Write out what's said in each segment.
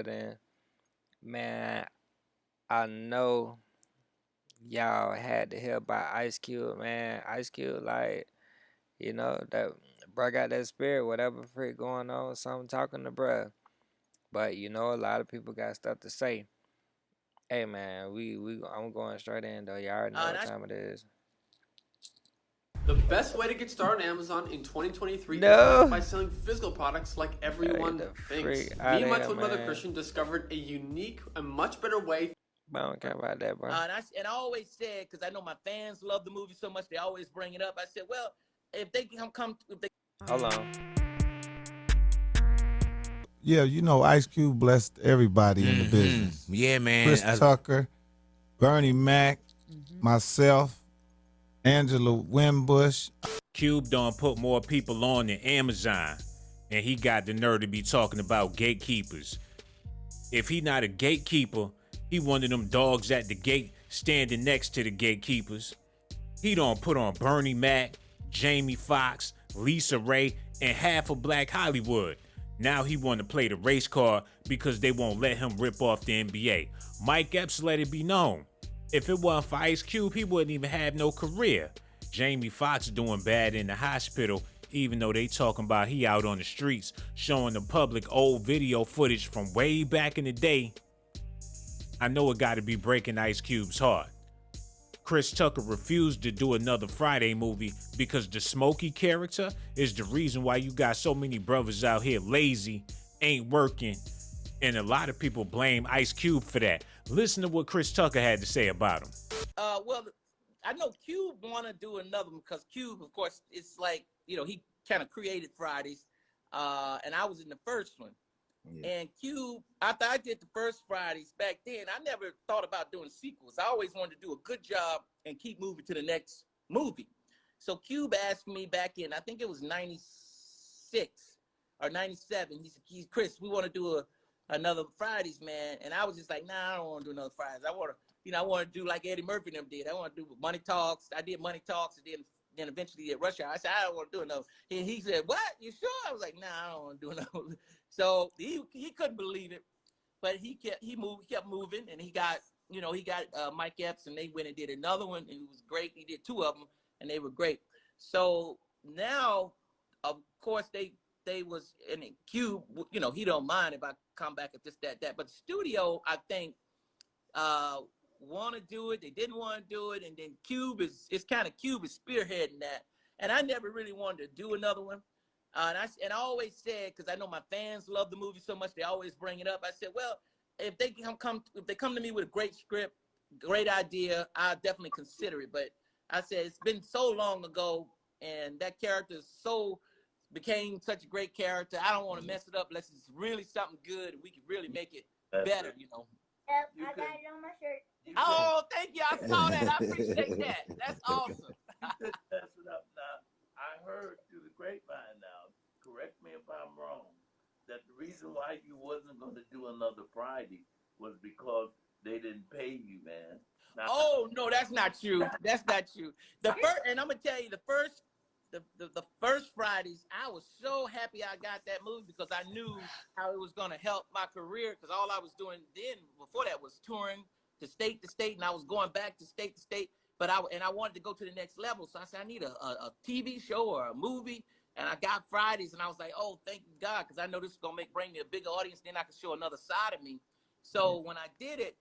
Then, man, I know y'all had to hear about Ice Cube, man. Ice Cube, like, that bruh got that spirit, whatever freak going on, something talking to bruh. But a lot of people got stuff to say. Hey man, I'm going straight in though. Y'all already know what time it is. The best way to get started on Amazon in 2023 is No, by selling physical products like get everyone the thinks. freak Me out and of my here, twin brother man. Christian discovered a unique and much better way. But I don't care about that, bro. And I always said, because I know my fans love the movie so much, they always bring it up. I said, well, if they if they Hold on. Yeah, Ice Cube blessed everybody in the business. Yeah, man. Chris Tucker, Bernie Mac, myself, Angela Wimbush. Cube done put more people on than Amazon, and he got the nerve to be talking about gatekeepers. If he not a gatekeeper, he one of them dogs at the gate standing next to the gatekeepers. He done put on Bernie Mac, Jamie Foxx, Lisa Ray, and half of Black Hollywood. Now he want to play the race card because they won't let him rip off the NBA. Mike Epps let it be known. If it wasn't for Ice Cube, he wouldn't even have no career. Jamie Foxx doing bad in the hospital, even though they talking about he out on the streets showing the public old video footage from way back in the day. I know it gotta be breaking Ice Cube's heart. Chris Tucker refused to do another Friday movie because the Smokey character is the reason why you got so many brothers out here lazy, ain't working, and a lot of people blame Ice Cube for that. Listen to what Chris Tucker had to say about him. well, I know Cube want to do another one because Cube, of course, it's like, he kind of created Fridays, and I was in the first one. Yeah. And Cube, after I did the first Fridays back then, I never thought about doing sequels. I always wanted to do a good job and keep moving to the next movie. So Cube asked me back in, I think it was 96 or 97. He said, Chris, we want to do another Fridays, man. And I was just like, nah, I don't want to do another Fridays. I want to do like Eddie Murphy and them did. I want to do Money Talks. I did Money Talks, and then eventually did Rush Hour. I said, I don't want to do another. And he said, what? You sure? I was like, nah, I don't want to do another. So he couldn't believe it, but he kept moving, and he got Mike Epps, and they went and did another one, and it was great. He did two of them, and they were great. So now, of course, they was in Cube. He don't mind if I come back at this, that. But the studio, I think, want to do it. They didn't want to do it, and then Cube is spearheading that. And I never really wanted to do another one. And I always said, because I know my fans love the movie so much, they always bring it up. I said, well, if they come to me with a great script, great idea, I'll definitely consider it. But I said it's been so long ago, and that character became such a great character. I don't want to mess it up unless it's really something good and we can really make it better. Yep, I got it on my shirt. Oh, thank you. I saw that. I appreciate that. That's awesome. You could mess it up now. I heard through the grapevine now, correct me if I'm wrong, that the reason why you wasn't going to do another Friday was because they didn't pay you, man. Now, oh, no, that's not true. That's not true. And I'm going to tell you, the first Fridays, I was so happy I got that movie because I knew how it was going to help my career, because all I was doing then before that was touring to state, and I was going back to state to state. But I wanted to go to the next level. So I said, I need a TV show or a movie. And I got Fridays, and I was like, oh, thank you, God, because I know this is going to bring me a bigger audience. Then I can show another side of me. So when I did it,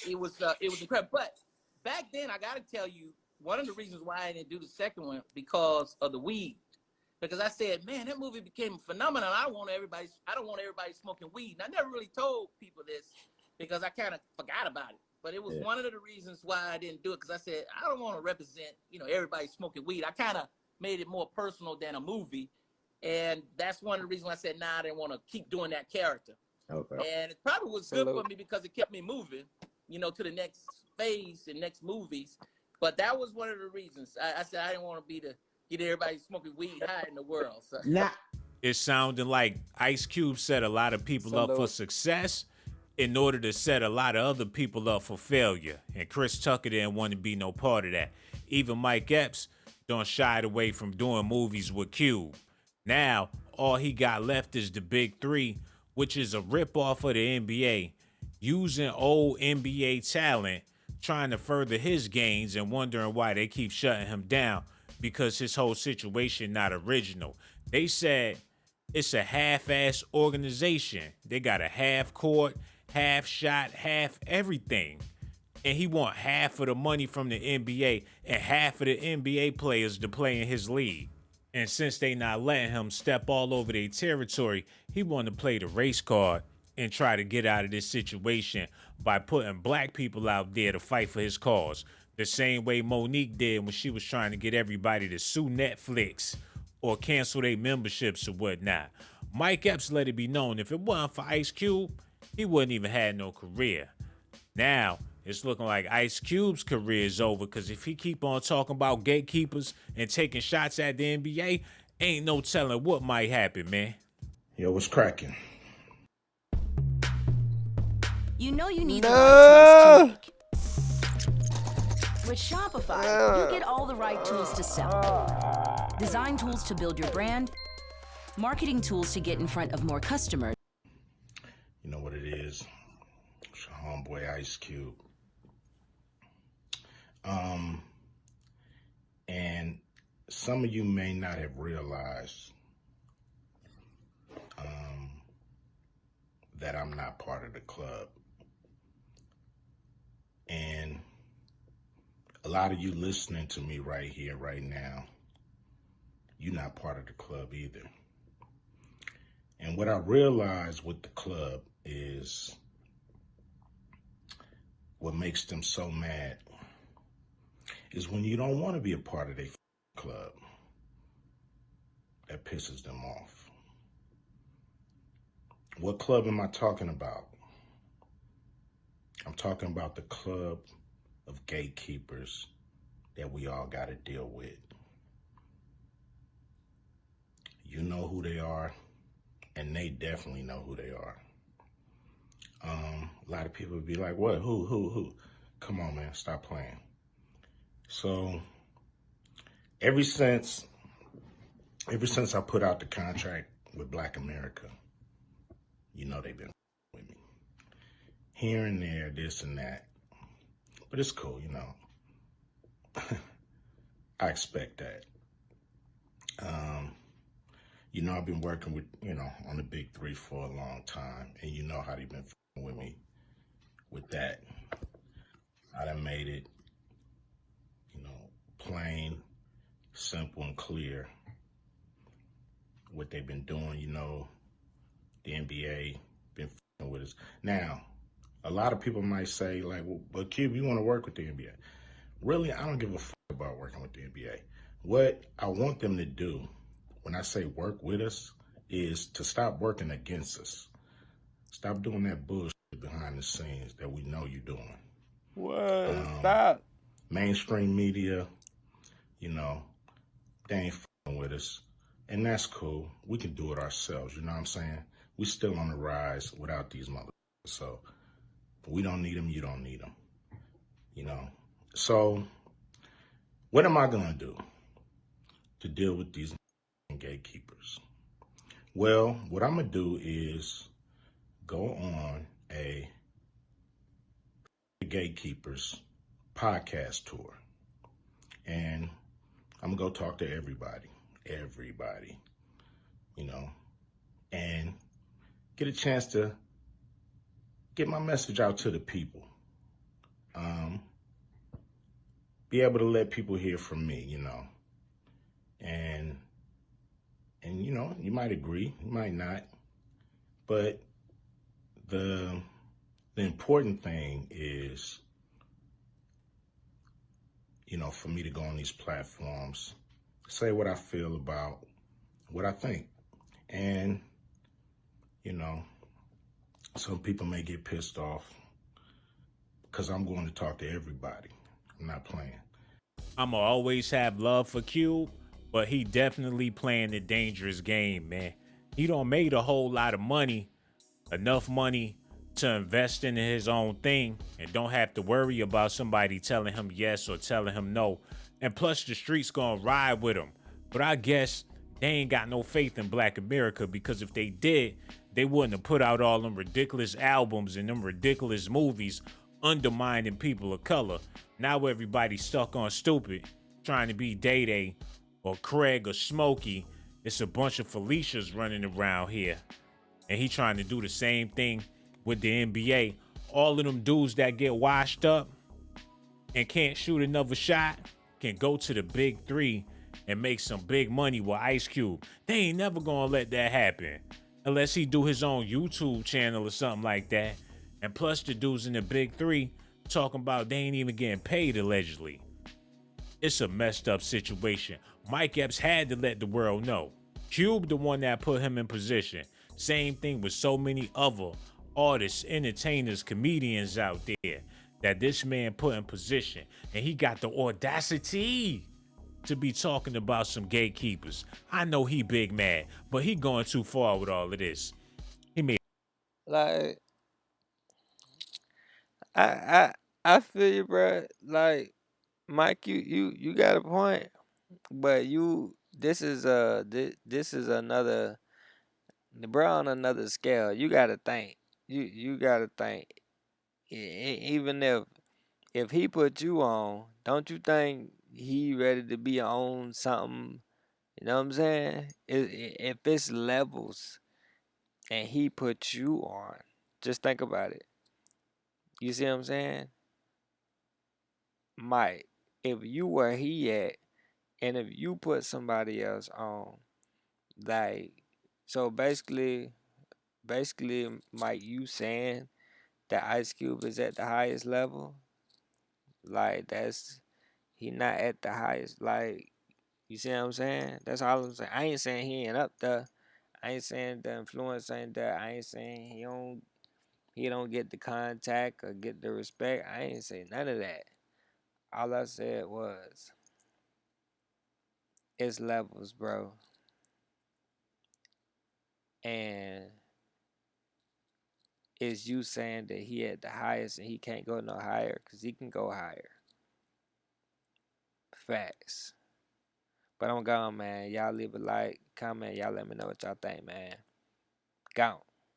it was incredible. But back then, I got to tell you, one of the reasons why I didn't do the second one because of the weed. Because I said, man, that movie became a phenomenon. I don't want everybody smoking weed. And I never really told people this because I kind of forgot about it. But it was one of the reasons why I didn't do it, because I said, I don't want to represent, everybody smoking weed. I kind of made it more personal than a movie. And that's one of the reasons why I said, nah, I didn't want to keep doing that character. Okay. And it probably was good for me because it kept me moving, to the next phase and next movies. But that was one of the reasons. I said I didn't want to be the get everybody smoking weed high in the world. So. Nah. It sounded like Ice Cube set a lot of people up for success in order to set a lot of other people up for failure. And Chris Tucker didn't want to be no part of that. Even Mike Epps don't shy away from doing movies with Cube. Now, all he got left is the big three, which is a ripoff of the NBA, using old NBA talent, trying to further his gains and wondering why they keep shutting him down because his whole situation not original. They said it's a half-ass organization. They got a half court, half shot, half everything. And he want half of the money from the NBA and half of the NBA players to play in his league. And since they not letting him step all over their territory, he want to play the race card and try to get out of this situation by putting black people out there to fight for his cause. The same way Monique did when she was trying to get everybody to sue Netflix or cancel their memberships or whatnot. Mike Epps let it be known if it wasn't for Ice Cube, he wouldn't even had no career. Now, it's looking like Ice Cube's career is over because if he keep on talking about gatekeepers and taking shots at the NBA, ain't no telling what might happen, man. Yo, what's cracking? You know you need the right tools to make. With Shopify, you get all the right tools to sell. Design tools to build your brand, marketing tools to get in front of more customers. You know what it is? It's your homeboy Ice Cube. And some of you may not have realized that I'm not part of the club. And a lot of you listening to me right here, right now, you're not part of the club either. And what I realized with the club is what makes them so mad is when you don't want to be a part of their club. That pisses them off. What club am I talking about? I'm talking about the club of gatekeepers that we all got to deal with. You know who they are, and they definitely know who they are. A lot of people would be like, what? Who? Come on, man, stop playing. So, ever since I put out the contract with Black America, you know they've been with me. Here and there, this and that. But it's cool, you know. I expect that. You know, I've been working with, on the big three for a long time. And you know how they've been with me with that. I done made it, plain, simple, and clear what they've been doing. The NBA been with us. Now, a lot of people might say, like, well, but Cube, you want to work with the NBA. Really, I don't give a fuck about working with the NBA. What I want them to do, when I say work with us, is to stop working against us. Stop doing that bullshit behind the scenes that we know you're doing. What? Stop. Mainstream media, they ain't fucking with us. And that's cool. We can do it ourselves, you know what I'm saying? We still on the rise without these motherfuckers. So we don't need them, you don't need them. So what am I gonna do to deal with these gatekeepers? Well, what I'm gonna do is go on a Gatekeepers podcast tour. And I'm gonna go talk to everybody, and get a chance to get my message out to the people. Be able to let people hear from me, and you might agree, you might not, but the important thing is, for me to go on these platforms, say what I feel about what I think. And, some people may get pissed off because I'm going to talk to everybody. I'm not playing. I'ma always have love for Cube, but he definitely playing the dangerous game, man. He don't made a whole lot of money, enough money to invest in his own thing and don't have to worry about somebody telling him yes or telling him no. And plus the streets gonna ride with him. But I guess they ain't got no faith in Black America, because if they did, they wouldn't have put out all them ridiculous albums and them ridiculous movies undermining people of color. Now everybody's stuck on stupid, trying to be Day Day or Craig or Smokey. It's a bunch of Felicias running around here. And he trying to do the same thing with the NBA. All of them dudes that get washed up and can't shoot another shot can go to the big three and make some big money with Ice Cube. They ain't never gonna let that happen unless he do his own YouTube channel or something like that. And plus the dudes in the big three talking about they ain't even getting paid allegedly. It's a messed up situation. Mike Epps had to let the world know. Cube the one that put him in position. Same thing with so many other artists, entertainers, comedians out there that this man put in position. And he got the audacity to be talking about some gatekeepers. I know he big mad, but he going too far with all of this. He made Like I I I feel you, bro. Like Mike, you got a point, but this is another bro on another scale. You gotta think. You gotta think. Even if he put you on, don't you think he ready to be on something? You know what I'm saying? If it's levels and he put you on, just think about it. You see what I'm saying? Mike, if you were he at, and if you put somebody else on, like, so basically, Mike, you saying that Ice Cube is at the highest level? Like, he not at the highest, like, you see what I'm saying? That's all I'm saying. I ain't saying he ain't up there. I ain't saying the influence ain't there. I ain't saying he don't get the contact or get the respect. I ain't say none of that. All I said was it's levels, bro. And it's you saying that he at the highest and he can't go no higher because he can go higher. Facts. But I'm gone, man. Y'all leave a like, comment. Y'all let me know what y'all think, man. Gone.